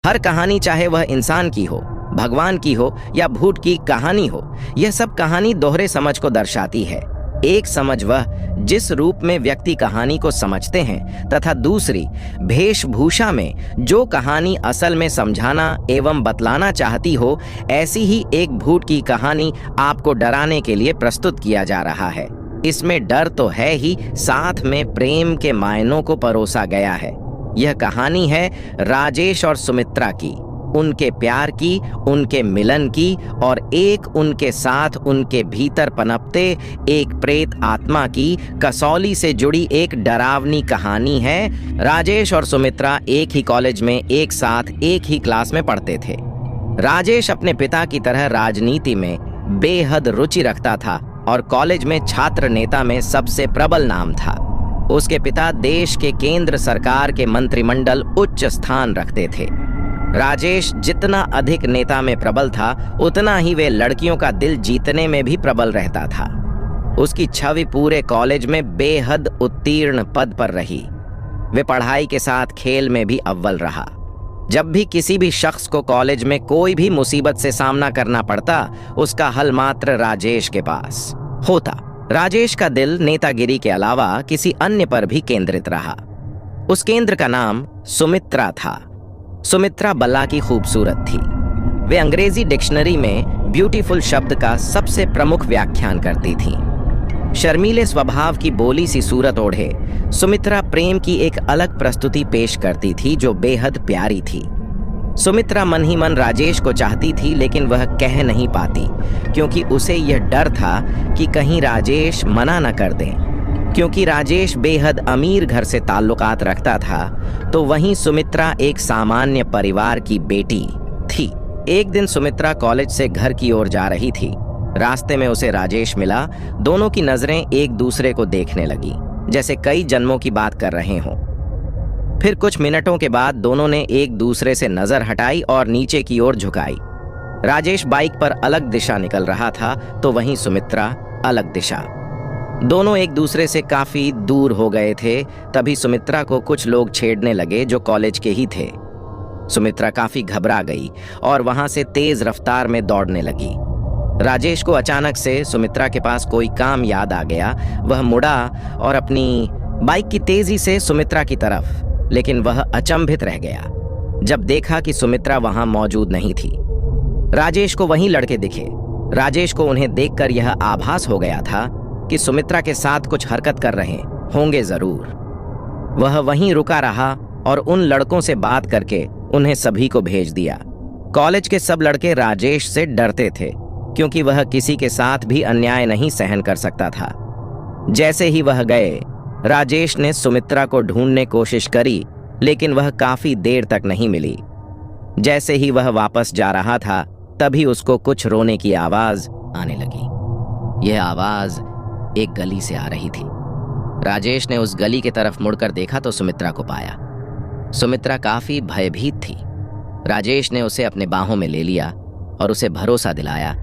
हर कहानी, चाहे वह इंसान की हो, भगवान की हो या भूत की कहानी हो, यह सब कहानी दोहरे समझ को दर्शाती है। एक समझ वह जिस रूप में व्यक्ति कहानी को समझते हैं, तथा दूसरी वेशभूषा में जो कहानी असल में समझाना एवं बतलाना चाहती हो। ऐसी ही एक भूत की कहानी आपको डराने के लिए प्रस्तुत किया जा रहा है। इसमें डर तो है ही, साथ में प्रेम के मायनों को परोसा गया है। यह कहानी है राजेश और सुमित्रा की, उनके प्यार की, उनके मिलन की, और एक उनके साथ उनके भीतर पनपते एक प्रेत आत्मा की कसौली से जुड़ी एक डरावनी कहानी है। राजेश और सुमित्रा एक ही कॉलेज में एक साथ एक ही क्लास में पढ़ते थे। राजेश अपने पिता की तरह राजनीति में बेहद रुचि रखता था और कॉलेज में छात्र नेता में सबसे प्रबल नाम था। उसके पिता देश के केंद्र सरकार के मंत्रिमंडल उच्च स्थान रखते थे। राजेश जितना अधिक नेता में प्रबल था, उतना ही वे लड़कियों का दिल जीतने में भी प्रबल रहता था। उसकी छवि पूरे कॉलेज में बेहद उत्तीर्ण पद पर रही। वे पढ़ाई के साथ खेल में भी अव्वल रहा। जब भी किसी भी शख्स को कॉलेज में कोई भी मुसीबत से सामना करना पड़ता, उसका हल मात्र राजेश के पास होता। राजेश का दिल नेतागिरी के अलावा किसी अन्य पर भी केंद्रित रहा। उस केंद्र का नाम सुमित्रा था। सुमित्रा बला की खूबसूरत थी। वे अंग्रेजी डिक्शनरी में ब्यूटीफुल शब्द का सबसे प्रमुख व्याख्यान करती थीं। शर्मीले स्वभाव की बोली सी सूरत ओढ़े सुमित्रा प्रेम की एक अलग प्रस्तुति पेश करती थी जो बेहद प्यारी थी। सुमित्रा मन ही मन राजेश को चाहती थी, लेकिन वह कह नहीं पाती, क्योंकि उसे यह डर था कि कहीं राजेश मना न कर दें। क्योंकि राजेश बेहद अमीर घर से ताल्लुकात रखता था, तो वहीं सुमित्रा एक सामान्य परिवार की बेटी थी। एक दिन सुमित्रा कॉलेज से घर की ओर जा रही थी। रास्ते में उसे राजेश मिला। दोनों की नजरें एक दूसरे को देखने लगी, जैसे कई जन्मों की बात कर रहे हों। फिर कुछ मिनटों के बाद दोनों ने एक दूसरे से नजर हटाई और नीचे की ओर झुकाई। राजेश बाइक पर अलग दिशा निकल रहा था, तो वहीं सुमित्रा अलग दिशा। दोनों एक दूसरे से काफी दूर हो गए थे। तभी सुमित्रा को कुछ लोग छेड़ने लगे जो कॉलेज के ही थे। सुमित्रा काफी घबरा गई और वहां से तेज रफ्तार में दौड़ने लगी। राजेश को अचानक से सुमित्रा के पास कोई काम याद आ गया। वह मुड़ा और अपनी बाइक की तेजी से सुमित्रा की तरफ, लेकिन वह अचंभित रह गया जब देखा कि सुमित्रा वहां मौजूद नहीं थी। राजेश को वहीं लड़के दिखे। राजेश को उन्हें देखकर यह आभास हो गया था कि सुमित्रा के साथ कुछ हरकत कर रहे होंगे जरूर। वह वहीं रुका रहा और उन लड़कों से बात करके उन्हें सभी को भेज दिया। कॉलेज के सब लड़के राजेश से डरते थे, क्योंकि वह किसी के साथ भी अन्याय नहीं सहन कर सकता था। जैसे ही वह गए, राजेश ने सुमित्रा को ढूंढने कोशिश करी, लेकिन वह काफी देर तक नहीं मिली। जैसे ही वह वापस जा रहा था, तभी उसको कुछ रोने की आवाज आने लगी। यह आवाज एक गली से आ रही थी। राजेश ने उस गली की तरफ मुड़कर देखा तो सुमित्रा को पाया। सुमित्रा काफी भयभीत थी। राजेश ने उसे अपने बाहों में ले लिया और उसे भरोसा दिलाया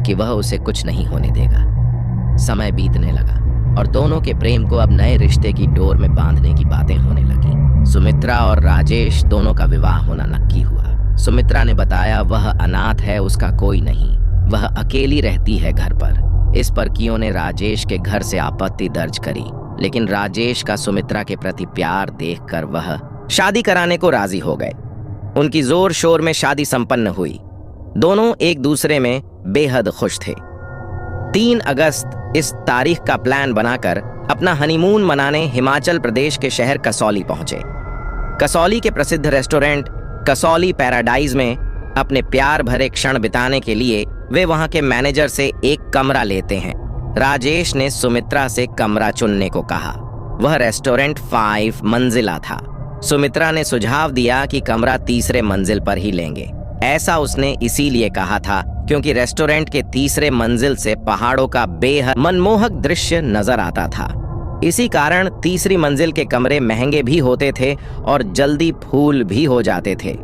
कि वह उसे कुछ नहीं होने देगा। समय बीतने लगा और दोनों के प्रेम को अब नए रिश्ते की डोर में बांधने की बातें होने लगी। सुमित्रा और राजेश दोनों का विवाह होना नक्की हुआ। सुमित्रा ने बताया वह अनाथ है, उसका कोई नहीं, वह अकेली रहती है घर पर। इस पर कियों ने राजेश के घर से आपत्ति दर्ज करी, लेकिन राजेश का सुमित्रा के प्रति प्यार देखकर वह शादी कराने को राजी हो गए। उनकी जोर शोर में शादी संपन्न हुई। दोनों एक दूसरे में बेहद खुश थे। 3 अगस्त इस तारीख का प्लान बनाकर अपना हनीमून मनाने हिमाचल प्रदेश के शहर कसौली पहुंचे। कसौली के प्रसिद्ध रेस्टोरेंट कसौली पैराडाइज में अपने प्यार भरे क्षण बिताने के लिए वे वहां के मैनेजर से एक कमरा लेते हैं। राजेश ने सुमित्रा से कमरा चुनने को कहा। वह रेस्टोरेंट 5 मंजिला था। सुमित्रा ने सुझाव दिया कि कमरा 3रे मंजिल पर ही लेंगे। ऐसा उसने इसीलिए कहा था क्योंकि रेस्टोरेंट के 3रे मंजिल से पहाड़ों का बेहद मनमोहक दृश्य नजर आता था। इसी कारण 3री मंजिल के कमरे महंगे भी होते थे और जल्दी फूल भी हो जाते थे।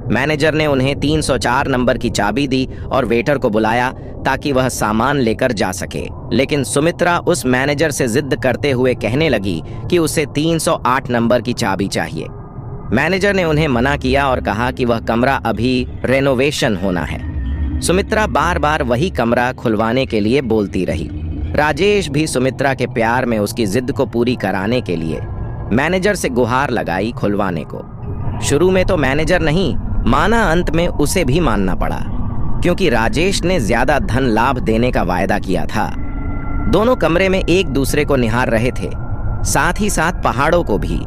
मैनेजर ने उन्हें 304 नंबर की चाबी दी और वेटर को बुलाया ताकि वह सामान लेकर जा सके। लेकिन सुमित्रा उस मैनेजर से जिद करते हुए कहने लगी कि उसे 308 नंबर की चाबी चाहिए। मैनेजर ने उन्हें मना किया और कहा कि वह कमरा अभी रेनोवेशन होना है। सुमित्रा बार बार वही कमरा खुलवाने के लिए बोलती रही। राजेश भी सुमित्रा के प्यार में उसकी जिद को पूरी कराने के लिए मैनेजर से गुहार लगाई खुलवाने को। शुरू में तो मैनेजर नहीं माना, अंत में उसे भी मानना पड़ा, क्योंकि राजेश ने ज्यादा धन लाभ देने का वायदा किया था। दोनों कमरे में एक दूसरे को निहार रहे थे, साथ ही साथ पहाड़ों को भी,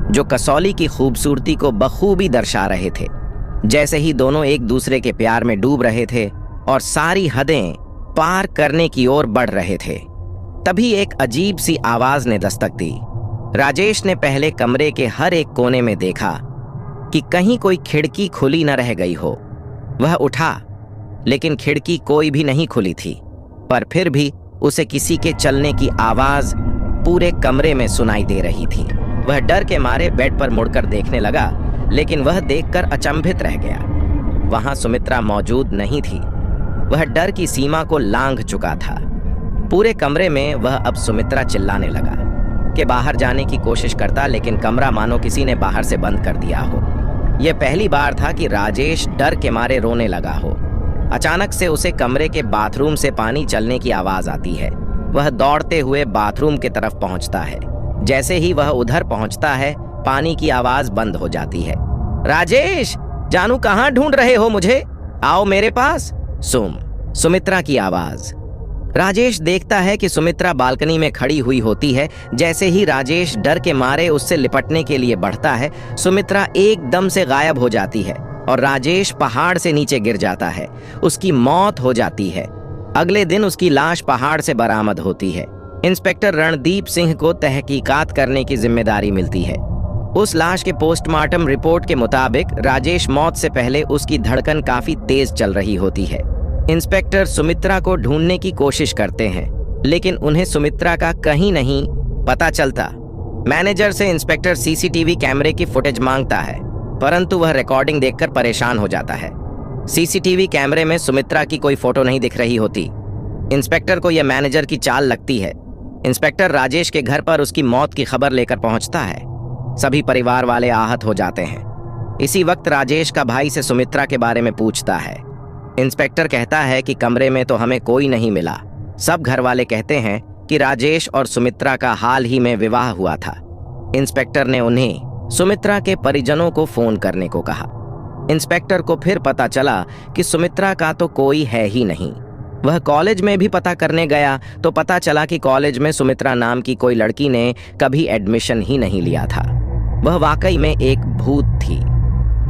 जो कसौली की खूबसूरती को बखूबी दर्शा रहे थे। जैसे ही दोनों एक दूसरे के प्यार में डूब रहे थे और सारी हदें पार करने की ओर बढ़ रहे थे, तभी एक अजीब सी आवाज ने दस्तक दी। राजेश ने पहले कमरे के हर एक कोने में देखा कि कहीं कोई खिड़की खुली न रह गई हो। वह उठा, लेकिन खिड़की कोई भी नहीं खुली थी, पर फिर भी उसे किसी के चलने की आवाज पूरे कमरे में सुनाई दे रही थी। वह डर के मारे बेड पर मुड़कर देखने लगा, लेकिन वह देखकर अचंभित रह गया। वहां सुमित्रा मौजूद नहीं थी। वह डर की सीमा को लांघ चुका था। पूरे कमरे में वह अब सुमित्रा चिल्लाने लगा कि बाहर जाने की कोशिश करता, लेकिन कमरा मानो किसी ने बाहर से बंद कर दिया हो। यह पहली बार था कि राजेश डर के मारे रोने लगा हो। अचानक से उसे कमरे के बाथरूम से पानी चलने की आवाज आती है। वह दौड़ते हुए बाथरूम की तरफ पहुंचता है। जैसे ही वह उधर पहुंचता है, पानी की आवाज बंद हो जाती है। राजेश, जानू कहां ढूंढ रहे हो मुझे? आओ मेरे पास। सुमित्रा की आवाज। राजेश देखता है कि सुमित्रा बालकनी में खड़ी हुई होती है। जैसे ही राजेश डर के मारे उससे लिपटने के लिए बढ़ता है, सुमित्रा एकदम से गायब हो जाती है और राजेश पहाड़ से नीचे गिर जाता है। उसकी मौत हो जाती है। अगले दिन उसकी लाश पहाड़ से बरामद होती है। इंस्पेक्टर रणदीप सिंह को तहकीकात करने की जिम्मेदारी मिलती है। उस लाश के पोस्टमार्टम रिपोर्ट के मुताबिक राजेश मौत से पहले उसकी धड़कन काफी तेज चल रही होती है। इंस्पेक्टर सुमित्रा को ढूंढने की कोशिश करते हैं, लेकिन उन्हें सुमित्रा का कहीं नहीं पता चलता। मैनेजर से इंस्पेक्टर सीसीटीवी कैमरे की फुटेज मांगता है, परंतु वह रिकॉर्डिंग देखकर परेशान हो जाता है। सीसीटीवी कैमरे में सुमित्रा की कोई फोटो नहीं दिख रही होती। इंस्पेक्टर को यह मैनेजर की चाल लगती है। इंस्पेक्टर राजेश के घर पर उसकी मौत की खबर लेकर पहुंचता है। सभी परिवार वाले आहत हो जाते हैं। इसी वक्त राजेश का भाई से सुमित्रा के बारे में पूछता है। इंस्पेक्टर कहता है कि कमरे में तो हमें कोई नहीं मिला। सब घर वाले कहते हैं कि राजेश और सुमित्रा का हाल ही में विवाह हुआ था। इंस्पेक्टर ने उन्हें सुमित्रा के परिजनों को फोन करने को कहा। इंस्पेक्टर को फिर पता चला कि सुमित्रा का तो कोई है ही नहीं। वह कॉलेज में भी पता करने गया तो पता चला कि कॉलेज में सुमित्रा नाम की कोई लड़की ने कभी एडमिशन ही नहीं लिया था। वह वाकई में एक भूत थी।